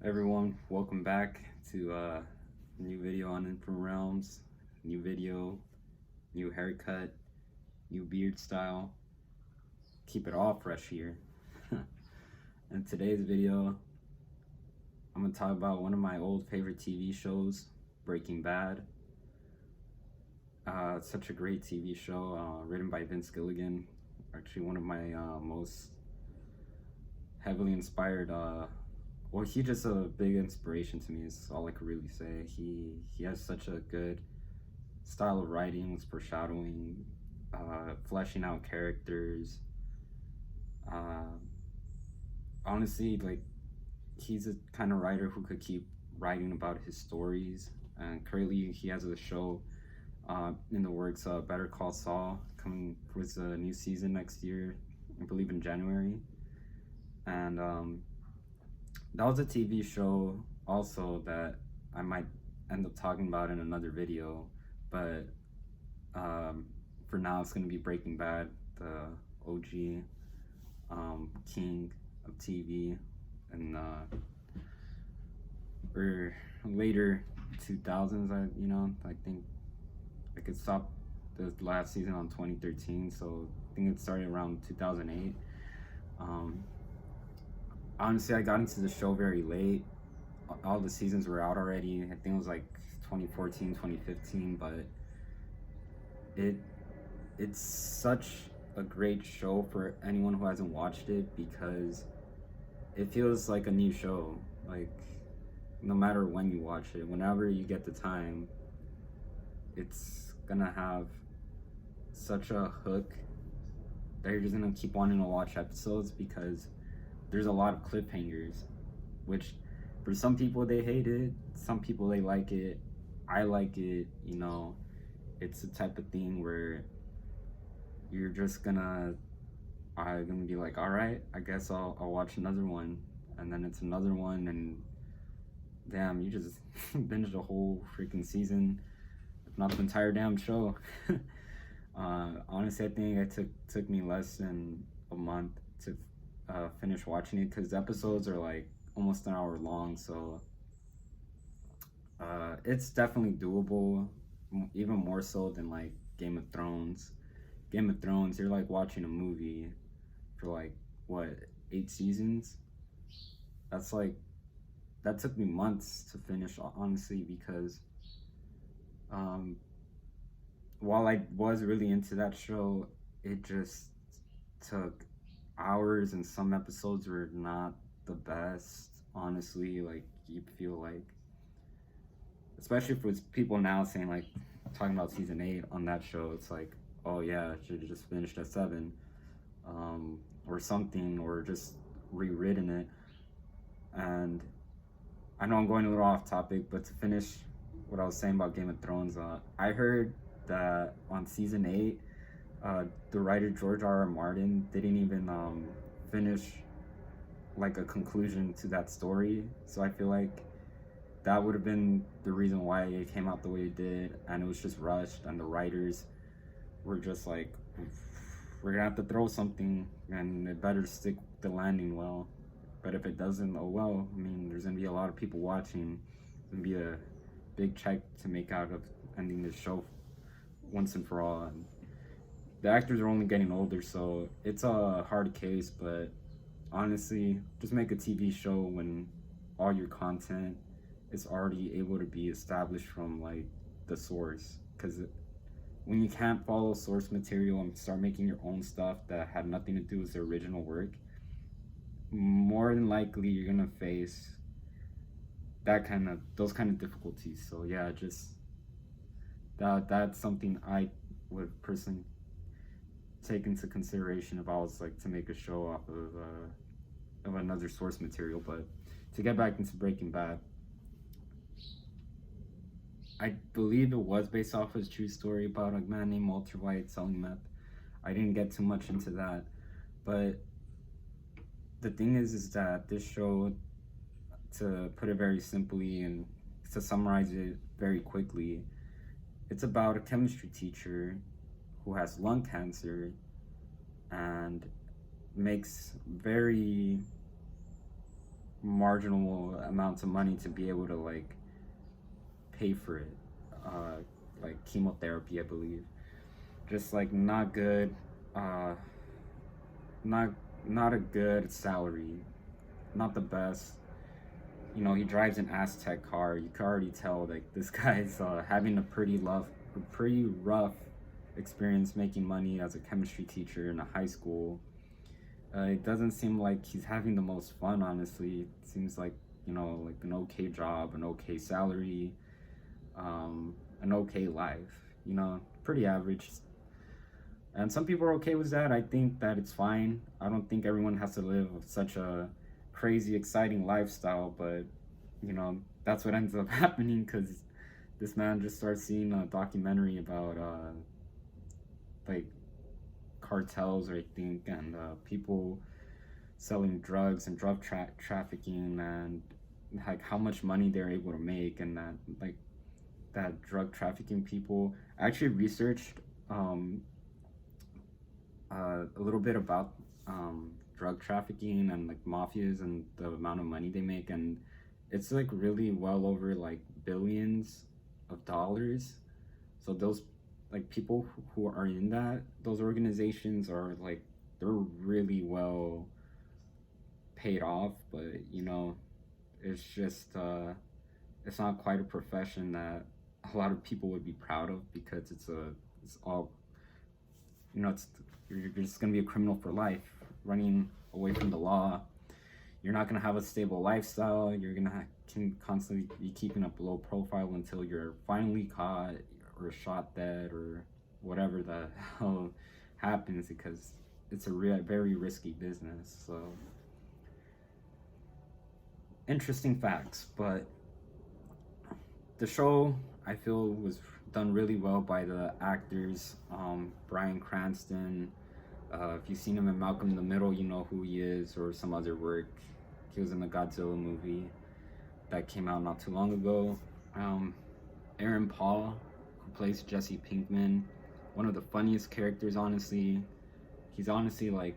Everyone, welcome back to a new video on Infant Realms. New video, new haircut, new beard style. Keep it all fresh here. In today's video, I'm gonna talk about one of my old favorite TV shows, Breaking Bad. It's such a great TV show, written by Vince Gilligan. Actually, one of my most heavily inspired well, he's just a big inspiration to me. Is all I could really say. He has such a good style of writing, with foreshadowing, fleshing out characters. Uh, Honestly, like he's a kind of writer who could keep writing about his stories. And currently, he has a show in the works, Better Call Saul, coming with a new season next year. I believe in January, and that was a TV show also that I might end up talking about in another video, but for now it's gonna be Breaking Bad, the OG king of TV, and or later 2000s. I think I could stop the last season on 2013, so I think it started around 2008. Honestly, I got into the show very late. All the seasons were out already. I think it was like 2014, 2015, but it it's such a great show for anyone who hasn't watched it, because it feels like a new show. Like, no matter when you watch it, whenever you get the time, it's gonna have such a hook that you're just gonna keep wanting to watch episodes, because there's a lot of cliffhangers, which for some people they hate it, some people they like it. I like it. It's the type of thing where you're just gonna be like, all right, I guess I'll watch another one, and then it's another one, and damn, you just binged a whole freaking season, if not the entire damn show. Honestly, I think it took me less than a month to finish watching it, because episodes are like almost an hour long, so it's definitely doable, even more so than like Game of Thrones. Game of Thrones, you're like watching a movie for like what, 8 seasons. That's like that took me months to finish, honestly, because um, while I was really into that show, it just took hours, and some episodes were not the best, honestly. Like, you feel like, especially for people now saying, like, talking about season 8 on that show, it's like, oh yeah, it should have just finished at 7, or something, or just rewritten it. And I know I'm going a little off topic, but to finish what I was saying about Game of Thrones, I heard that on season 8, the writer George R.R. Martin didn't even finish like a conclusion to that story. So I feel like that would have been the reason why it came out the way it did, and it was just rushed, and the writers were just like, we're gonna have to throw something, and it better stick the landing well. But if it doesn't, oh well. I mean, there's gonna be a lot of people watching. It's gonna be a big check to make out of ending this show once and for all. And the actors are only getting older, so it's a hard case. But honestly, just make a TV show when all your content is already able to be established from like the source. Because when you can't follow source material and start making your own stuff that had nothing to do with the original work, more than likely you're gonna face those kind of difficulties. So yeah, just that's something I would personally take into consideration if I was like to make a show off of another source material. But to get back into Breaking Bad, I believe it was based off of a true story about a man named Walter White selling meth. I didn't get too much into that, but the thing is that this show, to put it very simply and to summarize it very quickly, it's about a chemistry teacher who has lung cancer and makes very marginal amounts of money to be able to like pay for it. Uh, like chemotherapy, I believe. Just like not good. Uh, not not a good salary. Not the best. You know, he drives an Aztec car. You can already tell like this guy's having a pretty rough experience making money as a chemistry teacher in a high school. It doesn't seem like he's having the most fun. Honestly, it seems like like an okay job, an okay salary, an okay life. Pretty average. And some people are okay with that. I think that it's fine. I don't think everyone has to live such a crazy, exciting lifestyle, but that's what ends up happening because this man just starts seeing a documentary about like cartels, I think, and people selling drugs and trafficking, and like how much money they're able to make, and that like that drug trafficking people. I actually researched a little bit about drug trafficking and like mafias and the amount of money they make, and it's like really well over like billions of dollars. So those like people who are in those organizations are like they're really well paid off, but it's just it's not quite a profession that a lot of people would be proud of because it's all it's you're just gonna be a criminal for life, running away from the law. You're not gonna have a stable lifestyle. You're gonna can constantly be keeping up low profile until you're finally caught or shot dead or whatever the hell happens, because it's a very risky business. So interesting facts, but the show I feel was done really well by the actors. Bryan Cranston. If you've seen him in Malcolm in the Middle, you know who he is, or some other work. He was in the Godzilla movie that came out not too long ago. Aaron Paul, who plays Jesse Pinkman, one of the funniest characters, honestly. He's honestly like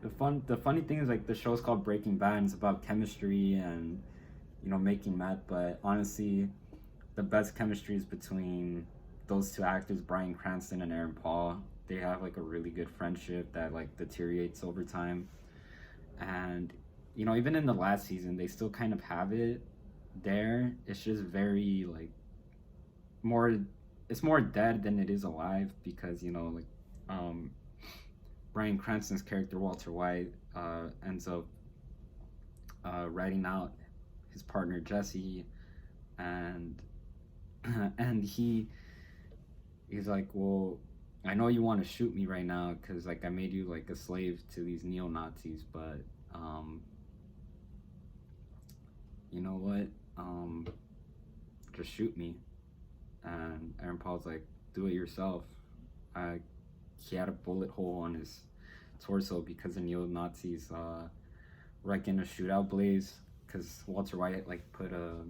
the funny thing is like the show's called Breaking Bad, and it's about chemistry and making meth, but honestly the best chemistry is between those two actors, Bryan Cranston and Aaron Paul. They have like a really good friendship that like deteriorates over time, and even in the last season they still kind of have it there. It's just very like more it's more dead than it is alive, because like Bryan Cranston's character Walter White ends up writing out his partner Jesse, and and he's like, well, I know you want to shoot me right now because like I made you like a slave to these neo-Nazis, but you know what, just shoot me. And Aaron Paul's like, do it yourself. He had a bullet hole on his torso because the neo-Nazis wrecked in a shootout blaze, because Walter White like put a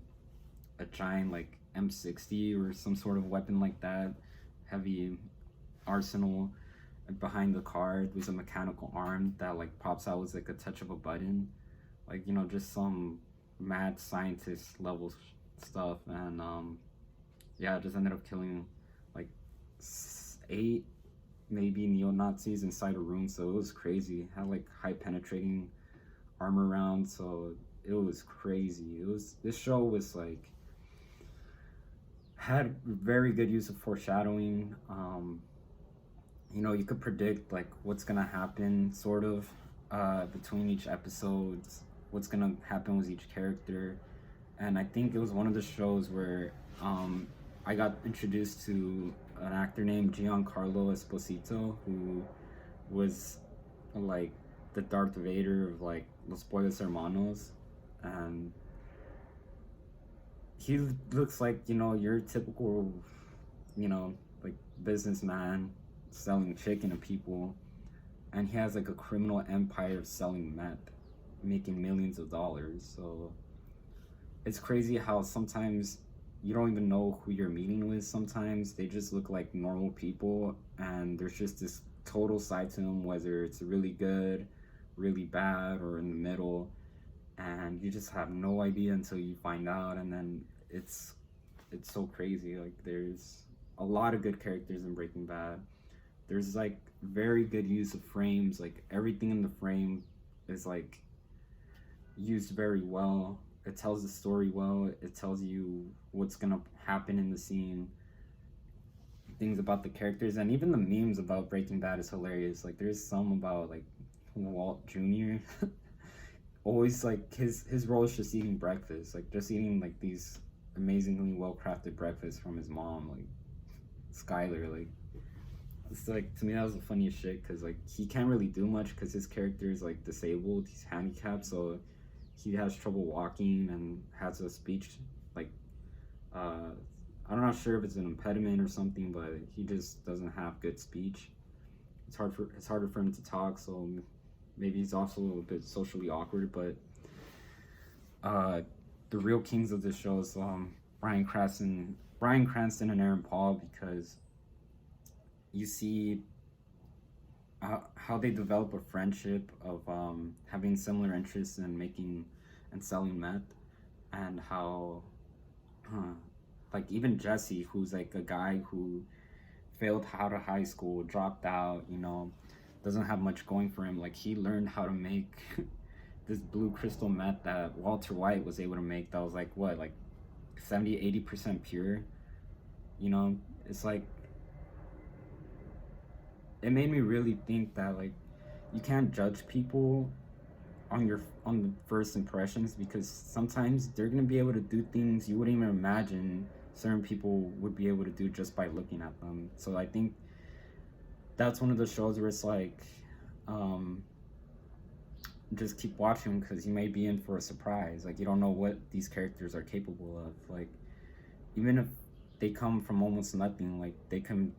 giant like M60 or some sort of weapon like that, heavy arsenal behind the car. It was a mechanical arm that like pops out with like a touch of a button, like just some mad scientist level stuff. And yeah, it just ended up killing like 8 maybe neo-Nazis inside a room. So it was crazy. It had like high penetrating armor rounds, so it was crazy. This show was like had very good use of foreshadowing. You could predict like what's gonna happen sort of between each episodes, what's gonna happen with each character. And I think it was one of the shows where I got introduced to an actor named Giancarlo Esposito, who was like the Darth Vader of like Los Pollos Hermanos. And he looks like your typical like businessman selling chicken to people, and he has like a criminal empire of selling meth, making millions of dollars. So it's crazy how sometimes you don't even know who you're meeting with. Sometimes they just look like normal people, and there's just this total side to them, whether it's really good, really bad or in the middle, and you just have no idea until you find out, and then it's so crazy. Like there's a lot of good characters in Breaking Bad. There's like very good use of frames. Like everything in the frame is like used very well. It tells the story well. It tells you what's gonna happen in the scene, things about the characters, and even the memes about Breaking Bad is hilarious. Like there's some about like Walt Jr. always like his role is just eating breakfast, like just eating like these amazingly well crafted breakfasts from his mom, like Skyler. Like it's like to me that was the funniest shit because like he can't really do much because his character is like disabled, he's handicapped, so he has trouble walking and has a speech like uh I'm not sure if it's an impediment or something, but he just doesn't have good speech. It's harder for him to talk, so maybe he's also a little bit socially awkward. But uh, the real kings of this show is Bryan Cranston and Aaron Paul, because you see how they develop a friendship of having similar interests in making and selling meth, and how like even Jesse, who's like a guy who failed out of high school, dropped out, doesn't have much going for him. Like he learned how to make this blue crystal meth that Walter White was able to make. That was like what, like 70-80% pure. It's like it made me really think that like you can't judge people on the first impressions, because sometimes they're gonna be able to do things you wouldn't even imagine certain people would be able to do just by looking at them. So I think that's one of the shows where it's like, just keep watching because you may be in for a surprise. Like you don't know what these characters are capable of. Like even if they come from almost nothing, like they can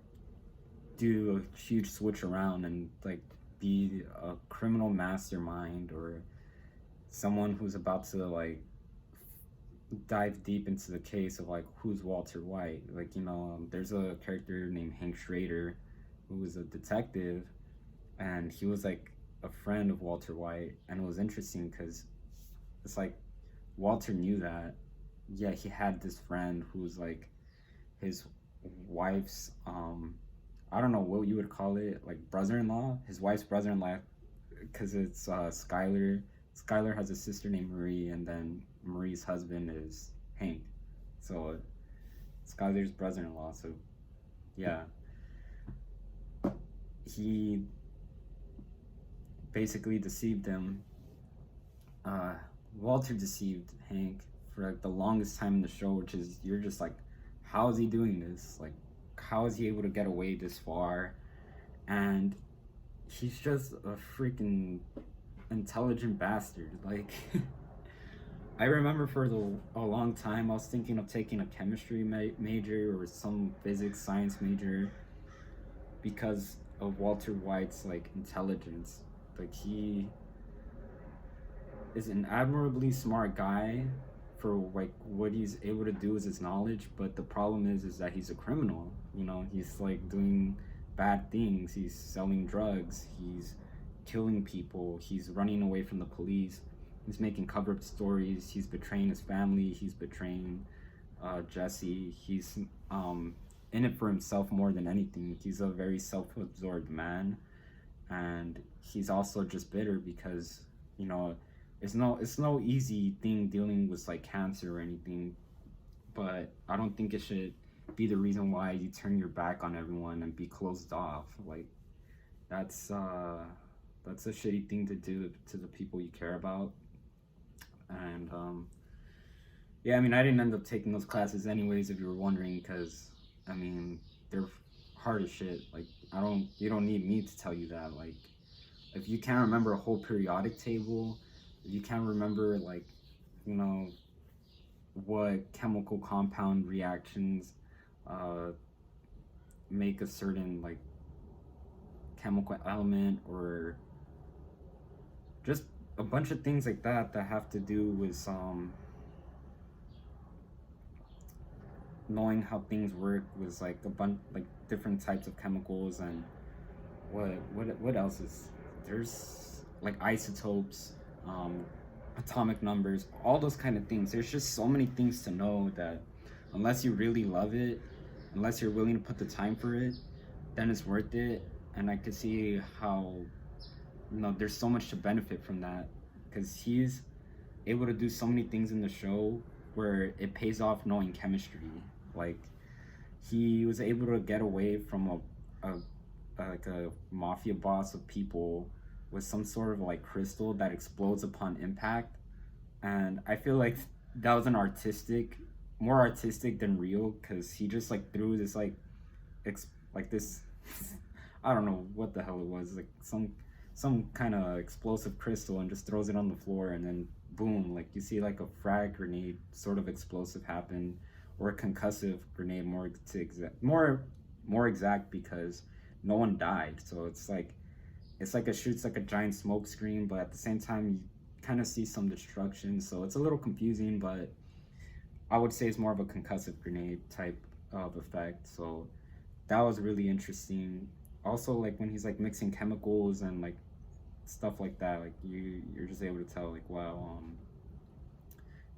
do a huge switch around and like be a criminal mastermind or someone who's about to like dive deep into the case of like who's Walter White. Like there's a character named Hank Schrader who was a detective, and he was like a friend of Walter White, and it was interesting because it's like Walter knew that. Yeah, he had this friend who was like his wife's I don't know what you would call it, like brother-in-law, his wife's brother-in-law, because it's Skyler. Skyler has a sister named Marie, and then Marie's husband is Hank. So Skyler's brother-in-law. So yeah, he basically deceived him. Walter deceived Hank for like the longest time in the show, which is you're just like, how is he doing this? Like, how is he able to get away this far? And he's just a freaking intelligent bastard. Like, I remember for a long time I was thinking of taking a chemistry major or some physics science major because of Walter White's like intelligence. Like he is an admirably smart guy for like what he's able to do with his knowledge, but the problem is that he's a criminal. He's like doing bad things. He's selling drugs, he's killing people, he's running away from the police, he's making cover-up stories, he's betraying his family, he's betraying Jesse. He's in it for himself more than anything. He's a very self-absorbed man, and he's also just bitter because it's no easy thing dealing with like cancer or anything, but I don't think it should be the reason why you turn your back on everyone and be closed off. Like that's a shitty thing to do to the people you care about. And yeah, I mean, I didn't end up taking those classes anyways, if you were wondering, because I mean they're hard as shit. Like you don't need me to tell you that. Like if you can't remember a whole periodic table, if you can't remember like what chemical compound reactions make a certain like chemical element, or just a bunch of things like that have to do with knowing how things work with like a bunch like different types of chemicals, and what else is there's like isotopes, um, atomic numbers, all those kind of things. There's just so many things to know that unless you really love it, unless you're willing to put the time for it, then it's worth it. And I could see how, there's so much to benefit from that because he's able to do so many things in the show where it pays off knowing chemistry. Like he was able to get away from a mafia boss of people with some sort of like crystal that explodes upon impact, and I feel like that was an more artistic than real because he just like threw this like this I don't know what the hell it was, like some kind of explosive crystal, and just throws it on the floor, and then boom, like you see like a frag grenade sort of explosive happen, or a concussive grenade, more exact because no one died. So it's like it shoots like a giant smoke screen, but at the same time you kind of see some destruction. So it's a little confusing, but I would say it's more of a concussive grenade type of effect. So that was really interesting. Also, like when he's like mixing chemicals and like stuff like that, like you're just able to tell like wow,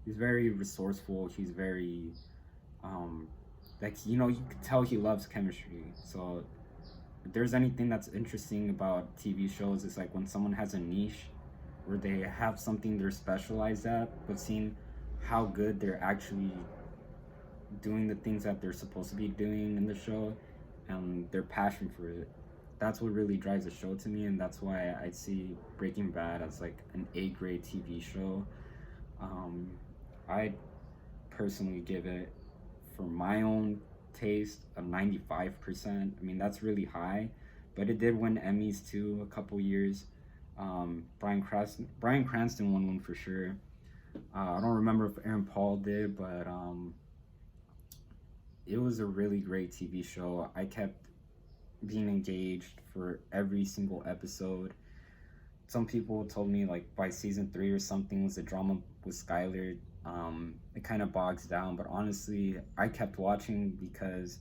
he's very resourceful. He's very like you could tell he loves chemistry. So if there's anything that's interesting about TV shows, it's like when someone has a niche where they have something they're specialized at, but seeing how good they're actually doing the things that they're supposed to be doing in the show and their passion for it. That's what really drives the show to me, and that's why I see Breaking Bad as like an A-grade TV show. Um, I personally give it, for my own taste, a 95%. I mean, that's really high, but it did win Emmys too a couple years. Bryan Cranston won one for sure. I don't remember if Aaron Paul did, but it was a really great TV show. I kept being engaged for every single episode. Some people told me like by season 3 or something was the drama with Skyler. It kind of bogs down, but honestly, I kept watching because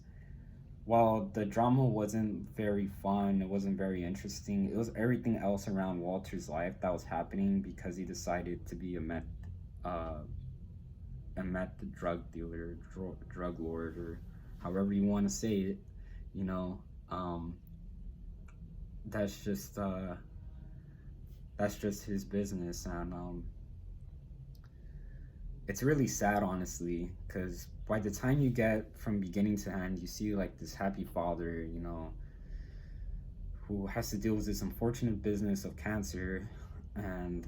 while the drama wasn't very fun, it wasn't very interesting, it was everything else around Walter's life that was happening because he decided to be uh, a meth drug dealer, drug lord, or however you want to say it. You know, um, that's just his business, and it's really sad, honestly, because by the time you get from beginning to end, you see like this happy father, who has to deal with this unfortunate business of cancer, and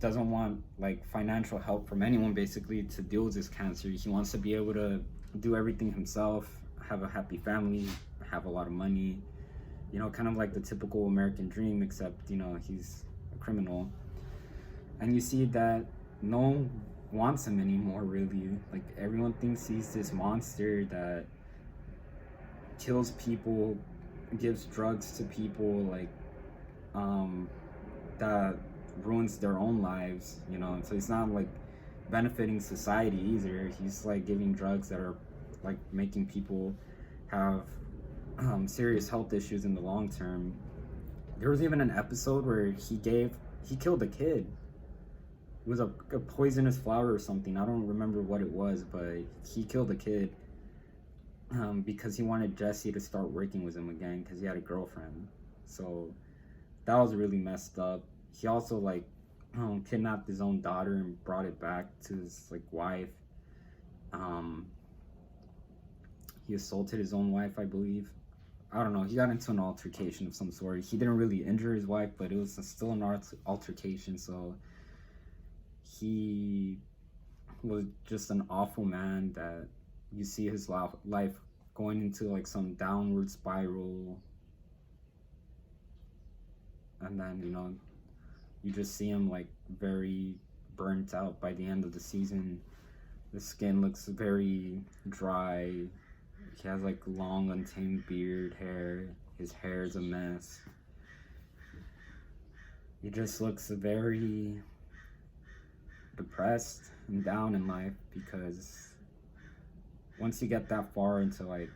doesn't want like financial help from anyone basically to deal with this cancer. He wants to be able to do everything himself, have a happy family, have a lot of money, kind of like the typical American dream, except he's a criminal. And you see that no one wants him anymore, really. Like everyone thinks he's this monster that kills people, gives drugs to people, like that ruins their own lives, so he's not like benefiting society either. He's like giving drugs that are like making people have serious health issues in the long term. There was even an episode where he killed a kid. It was a poisonous flower or something. I don't remember what it was, but he killed a kid because he wanted Jesse to start working with him again because he had a girlfriend. So that was really messed up. He also like kidnapped his own daughter and brought it back to his like wife. He assaulted his own wife, I believe. I don't know. He got into an altercation of some sort. He didn't really injure his wife, but it was still an altercation. So he was just an awful man that you see his life going into like some downward spiral, and then you just see him like very burnt out by the end of the season. The skin looks very dry. He has like long untamed beard hair. His hair is a mess. He just looks very depressed and down in life because once you get that far into like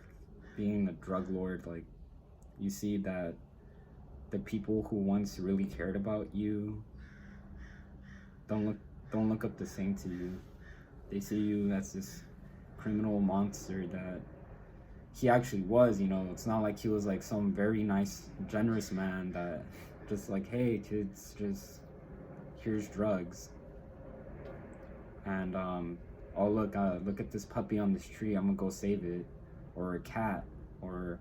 being a drug lord, like you see that the people who once really cared about you don't look don't look up the same to you. They see you as this criminal monster that he actually was. It's not like he was like some very nice, generous man that just like, hey kids, just here's drugs, and oh look at this puppy on this tree, I'm gonna go save it, or a cat, or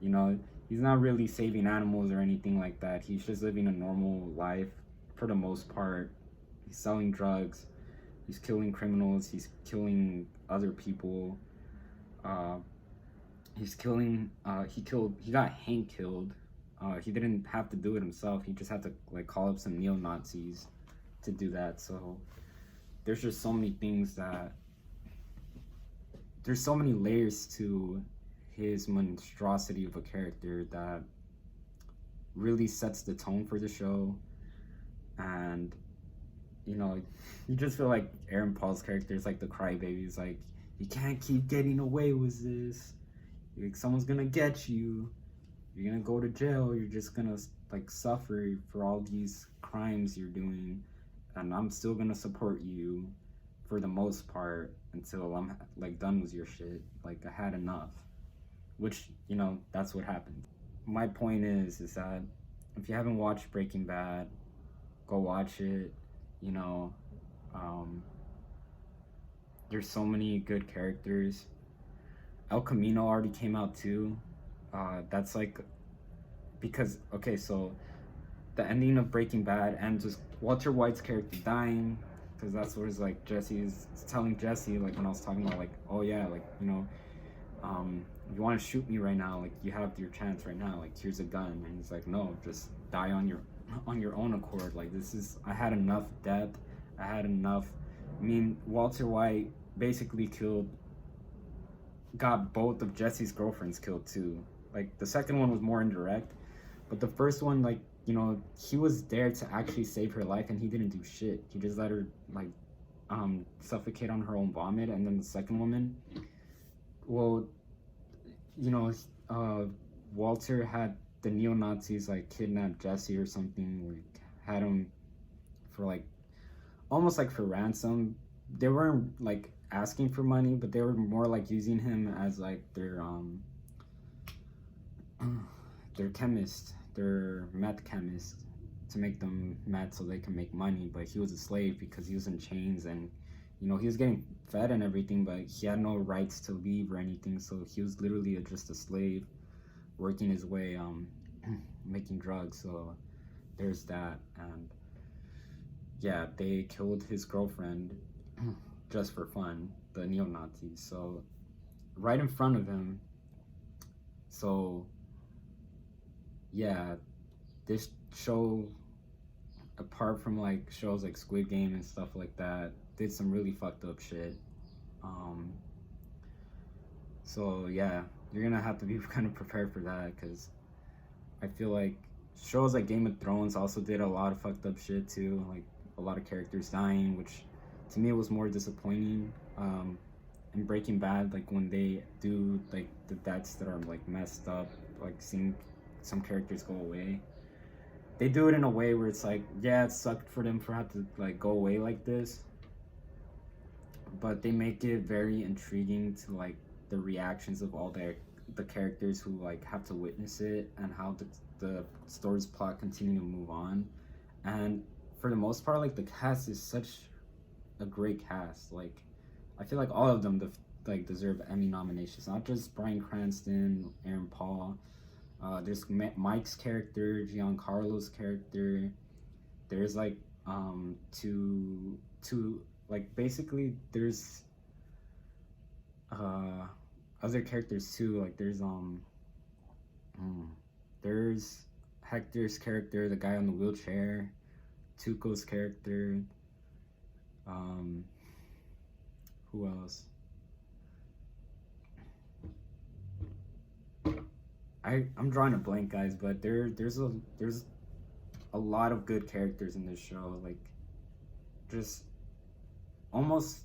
you know he's not really saving animals or anything like that. He's just living a normal life for the most part. He's selling drugs, he's killing criminals, he's killing other people. He got Hank killed. He didn't have to do it himself. He just had to like call up some neo-Nazis to do that. So there's just so many things that there's so many layers to his monstrosity of a character that really sets the tone for the show. And you just feel like Aaron Paul's character is like the crybaby. He's like, you can't keep getting away with this. Like, someone's gonna get you. You're gonna go to jail. You're just gonna like suffer for all these crimes you're doing, and I'm still gonna support you for the most part until I'm like done with your shit. Like, I had enough. Which, that's what happened. My point is that if you haven't watched Breaking Bad, go watch it. There's so many good characters. El Camino already came out too. That's like, because, okay, so the ending of Breaking Bad ends with Walter White's character dying, because that's what it's like. Jesse is telling Jesse, like when I was talking about like, oh yeah, like, you want to shoot me right now, like you have your chance right now, like here's a gun. And he's like, no, just die on your own accord. Like, I had enough depth, I had enough. I mean, Walter White basically got both of Jesse's girlfriends killed too. Like, the second one was more indirect, but the first one, like, he was there to actually save her life, and he didn't do shit. He just let her like suffocate on her own vomit. And then the second woman, well, Walter had the neo-Nazis like kidnap Jesse or something, like had him for like almost like for ransom. They weren't like asking for money, but they were more like using him as like their chemist, their meth chemist, to make them meth so they can make money. But he was a slave because he was in chains, and he was getting fed and everything, but he had no rights to leave or anything. So he was literally just a slave working his way making drugs. So there's that. And yeah, they killed his girlfriend just for fun, the neo-Nazis. So right in front of him. So yeah, this show, apart from like shows like Squid Game and stuff like that, did some really fucked up shit. So yeah, you're gonna have to be kind of prepared for that, because I feel like shows like Game of Thrones also did a lot of fucked up shit too, like a lot of characters dying, which to me was more disappointing. In Breaking Bad, like when they do like the deaths that are like messed up, like seeing some characters go away, they do it in a way where it's like, yeah, it sucked for them for have to like go away like this, but they make it very intriguing to like the reactions of all the characters who like have to witness it, and how the story's plot continue to move on. And for the most part, like the cast is such a great cast. Like, I feel like all of them deserve Emmy nominations, not just Bryan Cranston, Aaron Paul. There's Mike's character, Giancarlo's character. There's like two like basically there's other characters too. Like there's Hector's character, the guy on the wheelchair, Tuco's character. Who else? I'm drawing a blank, guys, but there's a lot of good characters in this show. Like, just almost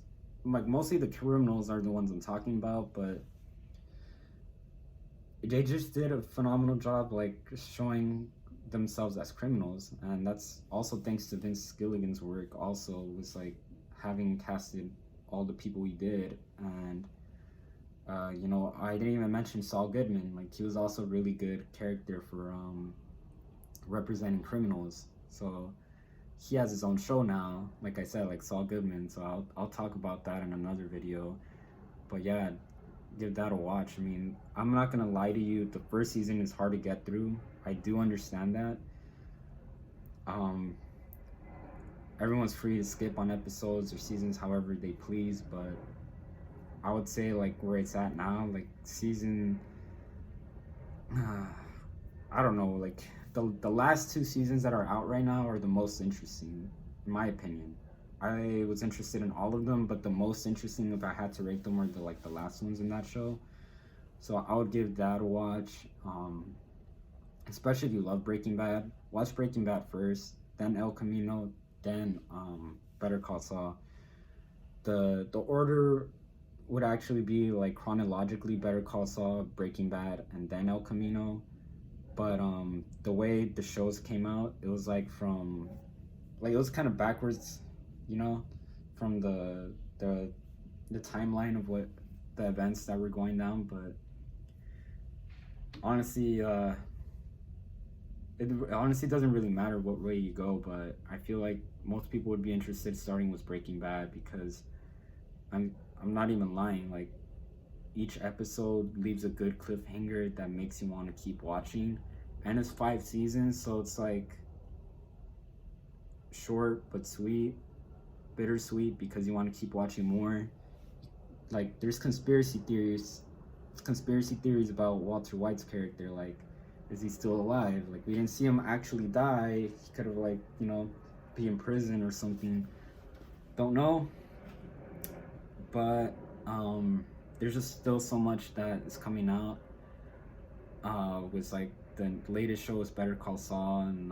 like mostly the criminals are the ones I'm talking about, but they just did a phenomenal job like showing themselves as criminals, and that's also thanks to Vince Gilligan's work. Also, was like having casted all the people he did, and you know, I didn't even mention Saul Goodman. Like he was also a really good character for representing criminals. So he has his own show now. Like I said, like Saul Goodman. So I'll talk about that in another video. But yeah, give that a watch. I mean, I'm not gonna lie to you. The first season is hard to get through. I do understand that. Um, Everyone's free to skip on episodes or seasons however they please, but I would say like where it's at now, like season, I don't know, like the last two seasons that are out right now are the most interesting, in my opinion. I was interested in all of them, but the most interesting, if I had to rate them, were the last ones in that show. So I would give that a watch. Especially if you love Breaking Bad, watch Breaking Bad first, then El Camino, then Better Call Saul. The order would actually be like chronologically Better Call Saul, Breaking Bad, and then El Camino. But the way the shows came out, it was like from like it was kind of backwards, you know, from the timeline of what the events that were going down. But honestly, it honestly doesn't really matter what way you go. But I feel like most people would be interested starting with Breaking Bad because I'm not even lying. Like each episode leaves a good cliffhanger that makes you want to keep watching, and it's 5 seasons, so it's like short but sweet, bittersweet because you want to keep watching more. Like there's conspiracy theories about Walter White's character. Like, is he still alive? Like we didn't see him actually die. He could have like, you know, be in prison or something. Don't know. But there's just still so much that is coming out. With like the latest show is Better Call Saul, and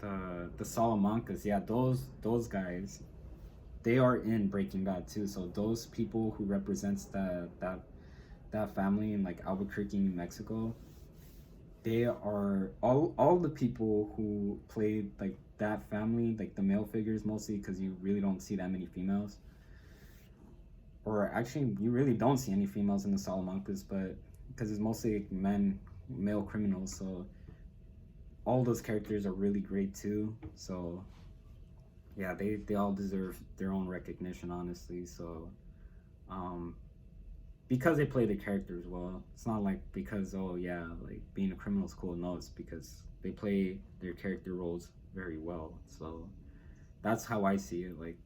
the Salamancas. Yeah, those guys, they are in Breaking Bad too. So those people who represents that family in like Albuquerque, New Mexico, they are all the people who played like that family, like the male figures mostly, because you really don't see that many females. Or actually, you really don't see any females in the Salamancas, but because it's mostly like male criminals, so all those characters are really great too. So yeah, they all deserve their own recognition, honestly. So because they play the characters well, it's not like because, oh yeah, like being a criminal is cool. No, it's because they play their character roles very well. So that's how I see it. Like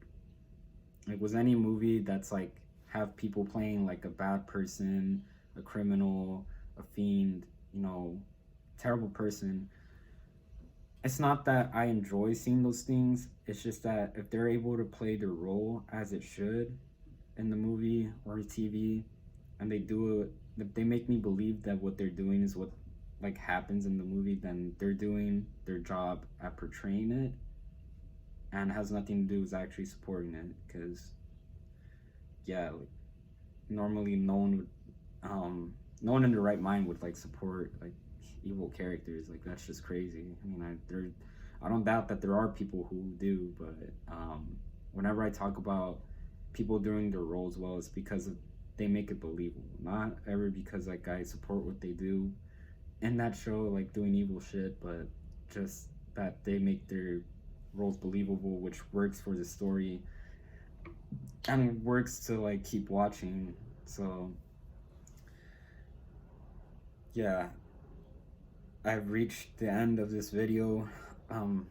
was any movie that's like have people playing like a bad person, a criminal, a fiend, you know, terrible person. It's not that I enjoy seeing those things. It's just that if they're able to play their role as it should in the movie or TV, and they do it, if they make me believe that what they're doing is what like happens in the movie, then they're doing their job at portraying it, and has nothing to do with actually supporting it. Because yeah, like normally no one in their right mind would like support like evil characters. Like that's just crazy. I mean, I don't doubt that there are people who do, but whenever I talk about people doing their roles well, it's because they make it believable. Not ever because like I support what they do in that show, like doing evil shit, but just that they make their roles believable, which works for the story and it works to like keep watching. So yeah, I've reached the end of this video. I'm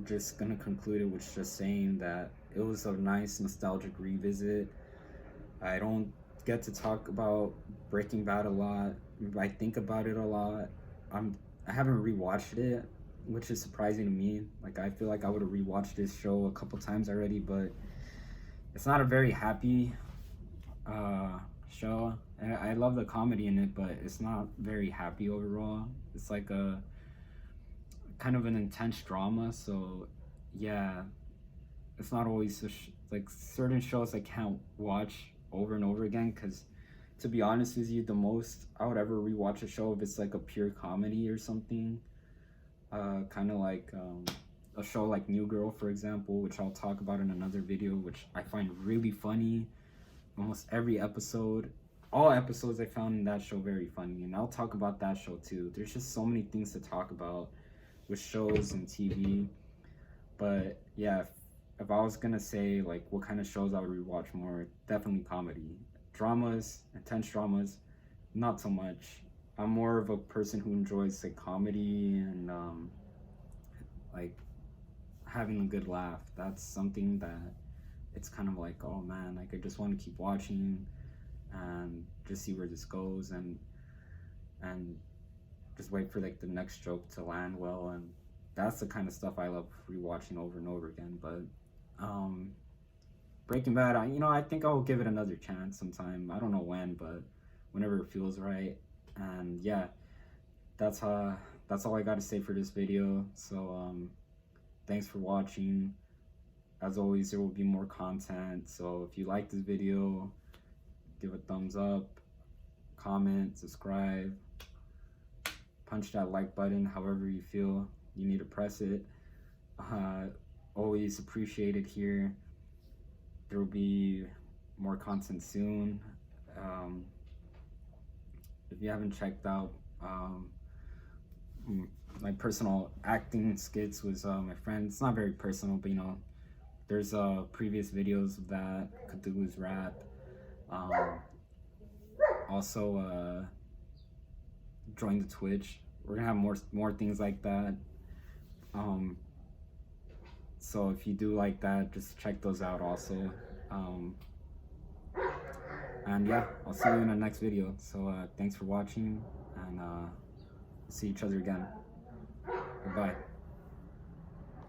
just gonna conclude it with just saying that it was a nice nostalgic revisit. I don't get to talk about Breaking Bad a lot. I think about it a lot. I haven't rewatched it, which is surprising to me. Like I feel like I would have rewatched this show a couple times already, but it's not a very happy show. And I love the comedy in it, but it's not very happy overall. It's like a kind of an intense drama. So yeah, it's not always like certain shows I can't watch over and over again because to be honest with you, the most I would ever rewatch a show if it's like a pure comedy or something. Kind of like a show like New Girl, for example, which I'll talk about in another video, which I find really funny. Almost every episode, all episodes I found in that show very funny, and I'll talk about that show too. There's just so many things to talk about with shows and TV. But yeah, if I was gonna say like what kind of shows I would rewatch more, definitely comedy. Dramas, intense dramas, not so much. I'm more of a person who enjoys like comedy and like having a good laugh. That's something that it's kind of like, oh man, like I just want to keep watching and just see where this goes, and just wait for like the next joke to land well. And that's the kind of stuff I love rewatching over and over again. But Breaking Bad, I think I'll give it another chance sometime. I don't know when, but whenever it feels right. And yeah, that's all I got to say for this video. So thanks for watching. As always, there will be more content. So if you like this video, give a thumbs up, comment, subscribe, punch that like button however you feel you need to press it. Always appreciate it here. There will be more content soon. If you haven't checked out my personal acting skits with my friend, it's not very personal, but there's previous videos of that. Cthulhu's Rap. Also, join the Twitch. We're gonna have more things like that. So if you do like that, just check those out also. And yeah, I'll see you in the next video. So thanks for watching, and see each other again. Goodbye.